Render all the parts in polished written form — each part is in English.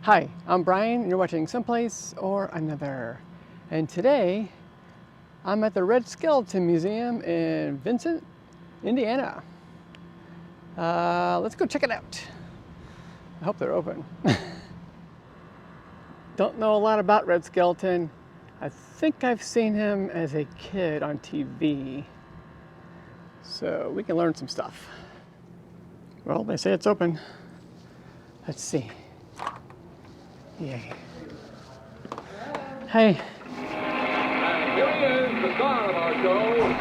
Hi, I'm Brian, and you're watching Someplace or Another. And today, I'm at the Red Skelton Museum in Vincennes, Indiana. Let's go check it out. I hope they're open. Don't know a lot about Red Skelton. I think I've seen him as a kid on TV. So we can learn some stuff. Well, they say it's open. Let's see. Yay. Hey. And here he is, the star of our show,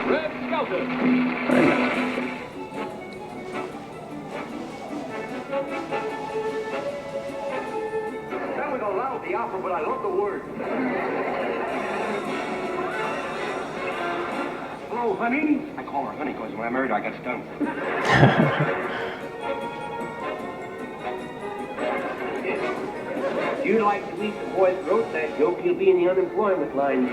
Red Skelton. That was a lousy opera, but I love the words. Hello, honey. I call her honey because when I married her, I got stung. If you like to eat the boy's throat, that joke, you'll be in the unemployment line.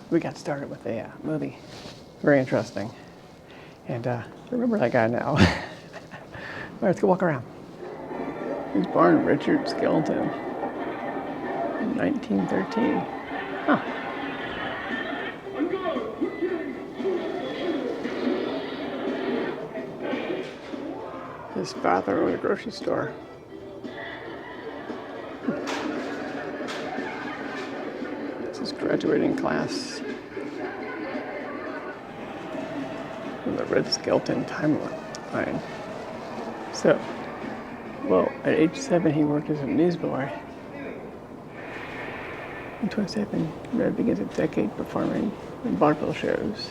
We got started with a movie. Very interesting. And remember that guy now. All right, let's go walk around. He was born Richard Skelton in 1913. Huh. His father owned a grocery store. This is graduating class from the Red Skelton timeline. So, well, at age 7 he worked as a newsboy. At 27, Red begins a decade performing in vaudeville shows.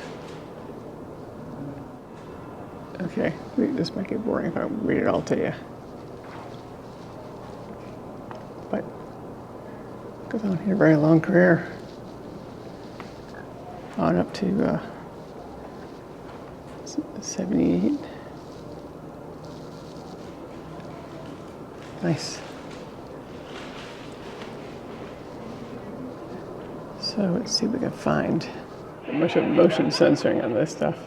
Okay, this might get boring if I read it all to you. But goes on here, a very long career. On up to 78. Nice. So let's see if we can find much of motion censoring on this stuff.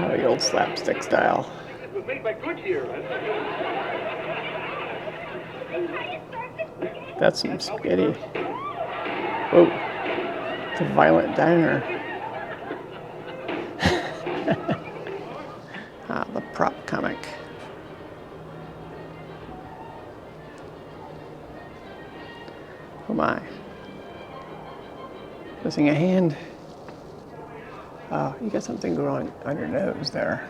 The old slapstick style. It was made by Goodyear. That's some spaghetti. Whoa, it's a violent diner. The prop comic. Oh my. Missing a hand. Oh, you got something growing on your nose there.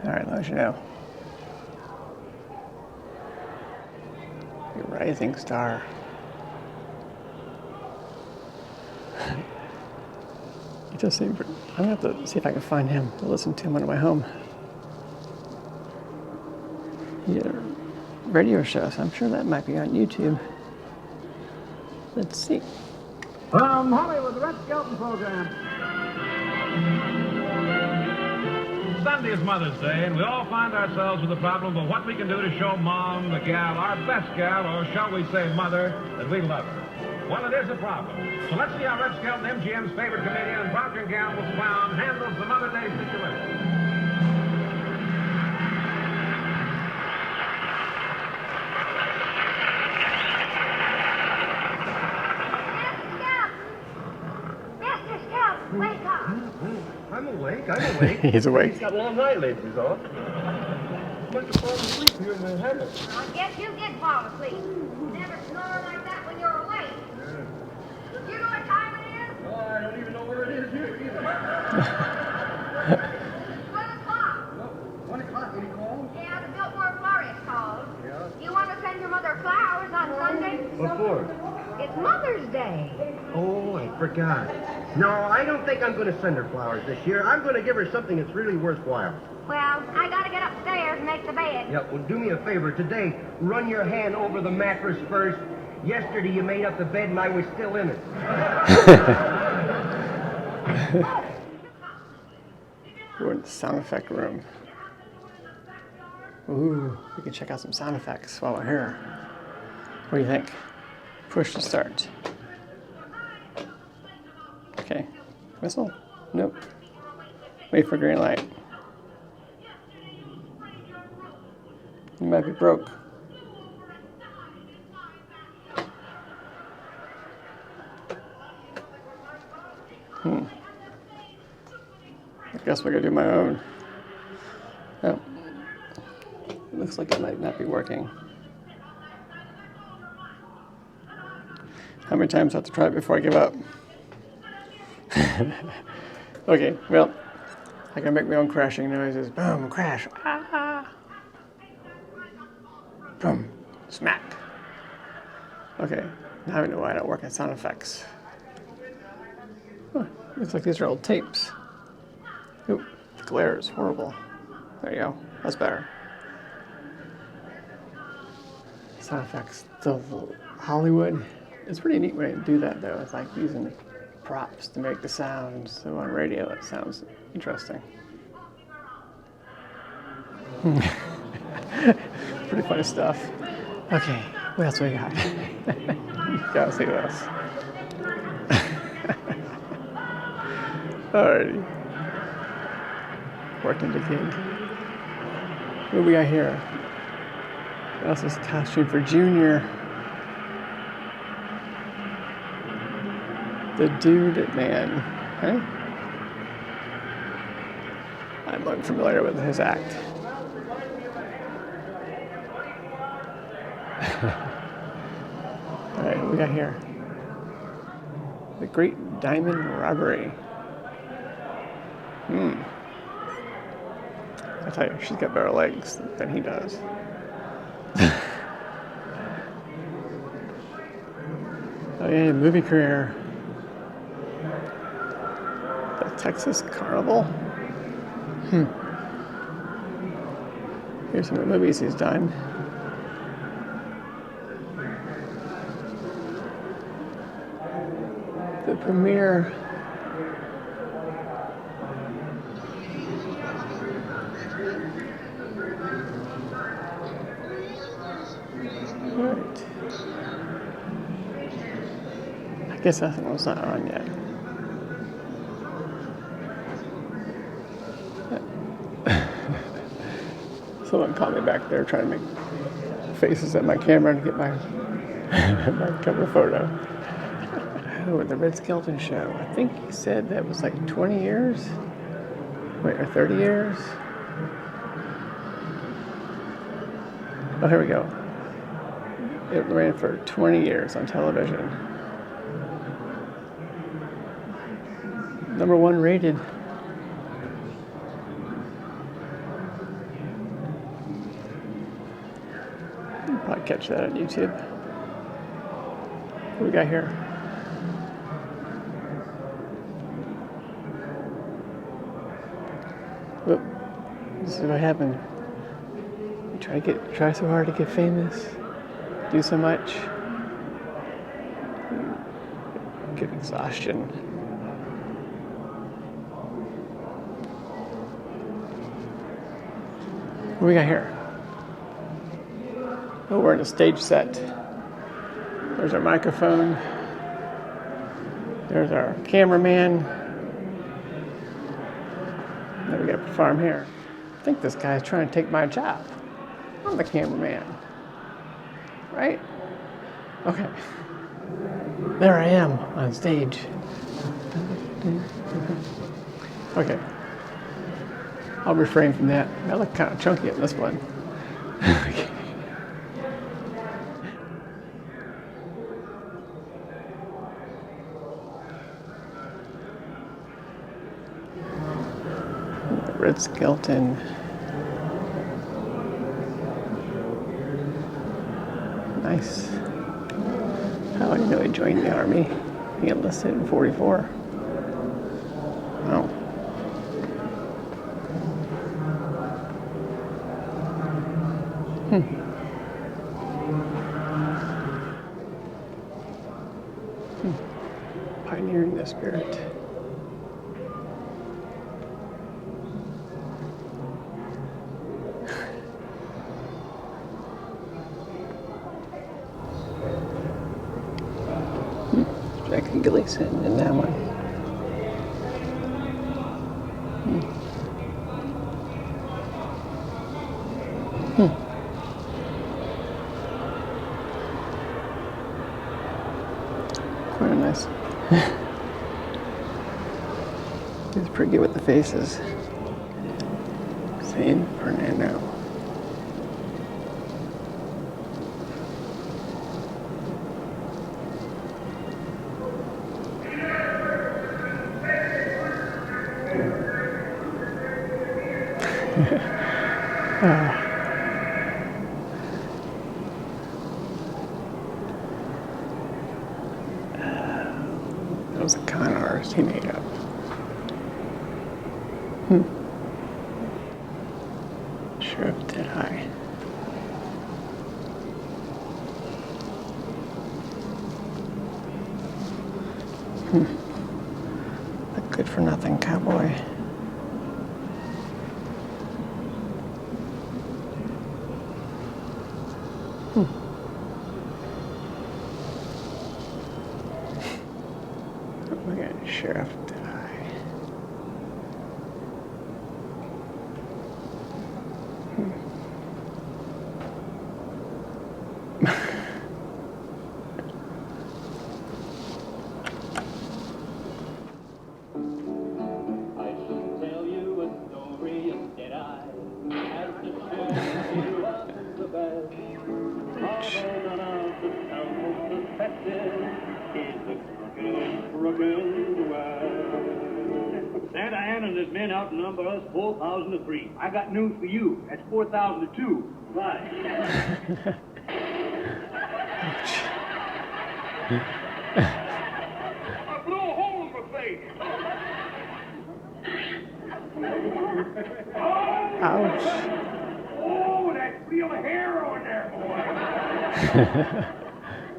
All right, let you know. Your rising star. I'm gonna have to see if I can find him to listen to him on my home. He did a radio show, so I'm sure that might be on YouTube. Let's see. From Hollywood, the Red Skelton program. Sunday is Mother's Day, and we all find ourselves with the problem of what we can do to show Mom, the gal, our best gal, or shall we say mother, that we love her. Well, it is a problem. So let's see how Red Skelton, MGM's favorite comedian and Procter & Gamble's clown, handles the Mother's Day situation. Wake up! I'm awake. He's awake. He's got a long night, ladies, is all. Must have fallen asleep here in the hammock. I guess you did fall asleep. You never snore like that when you're awake. Do you know what time it is? Oh, I don't even know where it is here either. 1 o'clock. No, 1 o'clock, when you call? Yeah, the Biltmore Florist called. Yeah. You want to send your mother flowers on Sunday? What for? It's Mother's Day. Oh, I forgot. No, I don't think I'm going to send her flowers this year. I'm going to give her something that's really worthwhile. Well, I got to get upstairs and make the bed. Yeah, well, do me a favor. Today, run your hand over the mattress first. Yesterday, you made up the bed and I was still in it. We're in the sound effect room. Ooh, we can check out some sound effects while we're here. What do you think? Push to start. Okay. Whistle? Nope. Wait for green light. You might be broke. I guess we gotta do my own. Oh. It looks like it might not be working. How many times do I have to try it before I give up? Okay, well, I can make my own crashing noises. Boom, crash. Ah. Boom, smack. Okay, now I know why I don't work at sound effects. Huh, looks like these are old tapes. Ooh, the glare is horrible. There you go, that's better. Sound effects. So Hollywood. It's pretty neat when they do that though. It's like using props to make the sounds. So on radio it sounds interesting. Pretty funny stuff. Okay, what else we got? You gotta see this. Alrighty. Working the gig. What do we got here? What else is costume for Junior? The Dude Man. Hey? I'm unfamiliar with his act. Alright, what we got here? The Great Diamond Robbery. I tell you, she's got better legs than he does. Oh yeah, movie career. The Texas Carnival. Here's some of the movies he's done. The premiere. Alright. I guess that one's not on yet. Someone called me back there trying to make faces at my camera to get my, my cover photo. Oh, the Red Skelton show. I think he said that was like 20 years? Wait, or 30 years? Oh, here we go. It ran for 20 years on television. #1 rated. You'll probably catch that on YouTube. What we got here? Whoop. This is what happened. You try so hard to get famous, do so much, get exhaustion. What we got here? Oh, we're in a stage set. There's our microphone. There's our cameraman. Then we got to perform here. I think this guy's trying to take my job. I'm the cameraman. Right? Okay. There I am on stage. Okay. I'll refrain from that. I look kind of chunky in this one. Red Skelton. Nice. How I know he joined the army. He enlisted in 44. Oh. Pioneering the spirit. Gleason in that one. Quite a nice. He's pretty good with the faces. San Fernando. That was a con artist he made up. Sheriff did I. A good for nothing cowboy. Look at Sheriff did I. I should tell you a story instead I have to share you up the best. Although none of the town will suspect it, is the crooked west. Santa Anna and his men outnumber us 4,000 to 3. I got news for you. That's 4,000 to 2. Right. I blew a hole in my face. Ouch. Oh, that's real hair on there, boy.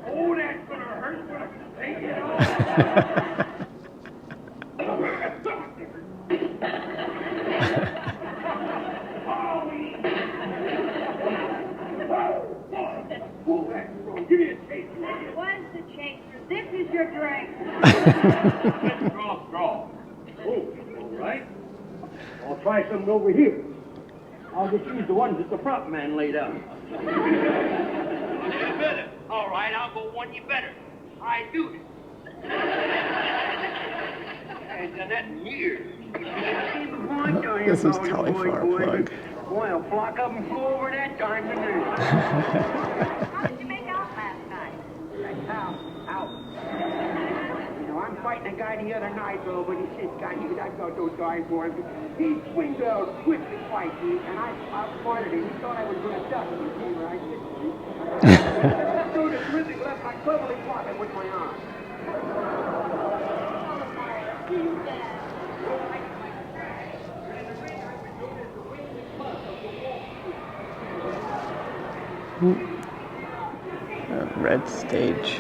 Oh, that's gonna hurt when I take it off. Oh, that's wrong. Give me a taste. What's the chaser? This is your drink. Let's draw. Oh, all right. I'll try something over here. I'll just use the ones that the front man laid out. They're better. All right, I'll go one you better. I do it. I ain't done that in years. This is cauliflower plug. Boy, a flock of them flew over that darn canoe. How did you make out last night? Out. You know, I'm fighting a guy the other night, though, but he says, God, I got those darn boys. He swings out quick to fight me, and I outsmarted him. He thought I was going to duck him. You see where I did. That dude is really left my cleverly pocket with my arm. Red stage.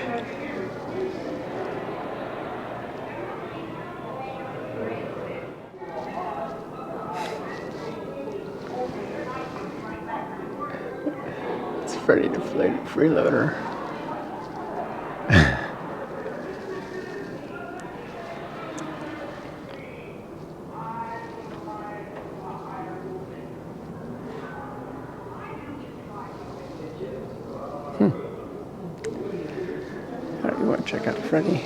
It's Freddy the Freeloader. You want to check out Freddy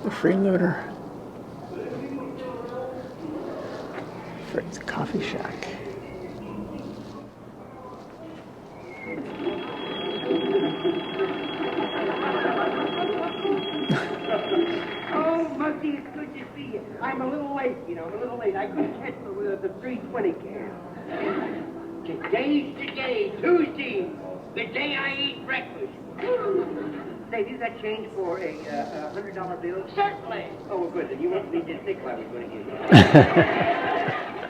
the Freeloader? Freddy's Coffee Shack. Oh, Muggsy, it's good to see you. I'm a little late, you know, a little late. I couldn't catch the 320 cam. Today's the day, Tuesday, the day I eat breakfast. Say, is that change for a $100 bill? Certainly. Oh, well, good. Then you won't need this nickel I was going to give you.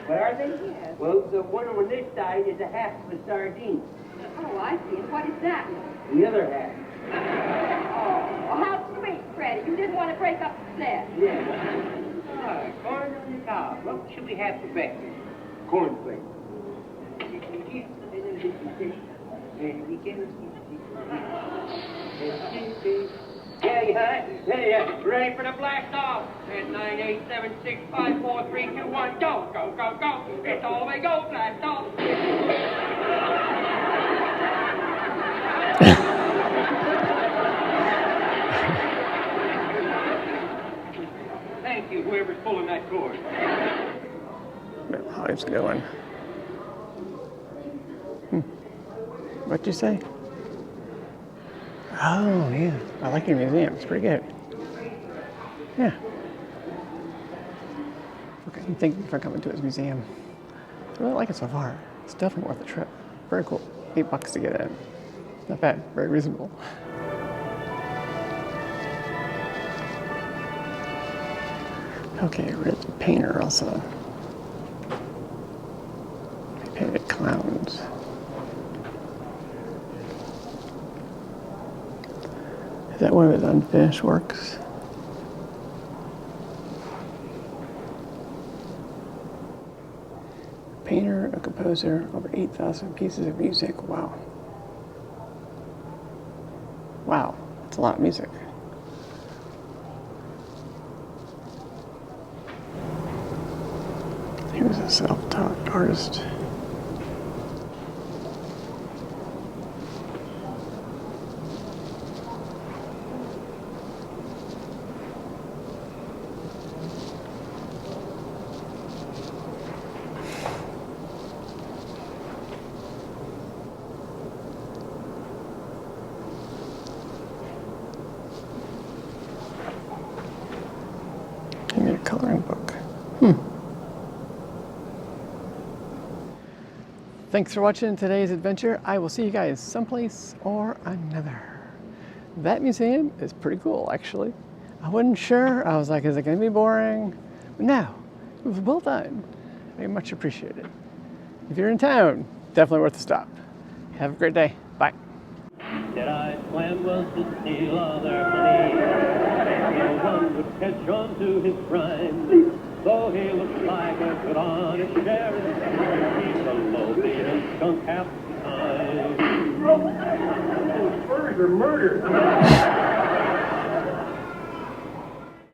What are they? Yes. Well, the one on this side is a half of a sardine. Oh, I see. And what is that? The other half. Oh, how sweet, Freddie. You didn't want to break up the set. Yeah. Corn on the cob. What should we have for breakfast? Cornflakes. Yeah, Hey, ready for the blast off? At 987654321. Go, go, go, go. It's all the way go, blast off. Thank you, whoever's pulling that cord. How it's going. What'd you say? Oh, yeah. I like your museum. It's pretty good. Yeah. Okay, thank you for coming to his museum. I really like it so far. It's definitely worth the trip. Very cool. $8 to get in. Not bad. Very reasonable. Okay, we're at the painter also. He painted clowns. Is that one of his unfinished works? Painter, a composer, over 8,000 pieces of music. Wow. Wow, that's a lot of music. He was a self-taught artist. He made a coloring book. Thanks for watching today's adventure. I will see you guys someplace or another. That museum is pretty cool, actually. I wasn't sure. I was like, is it going to be boring? But no, it was well done. I much appreciate it. If you're in town, definitely worth a stop. Have a great day. Bye. Dead-eyed swam was to steal all their honey. No one would catch on to his crime. Though he looked like a good honest sheriff, he's a low-beaten skunk half the time. Those birds are murdered.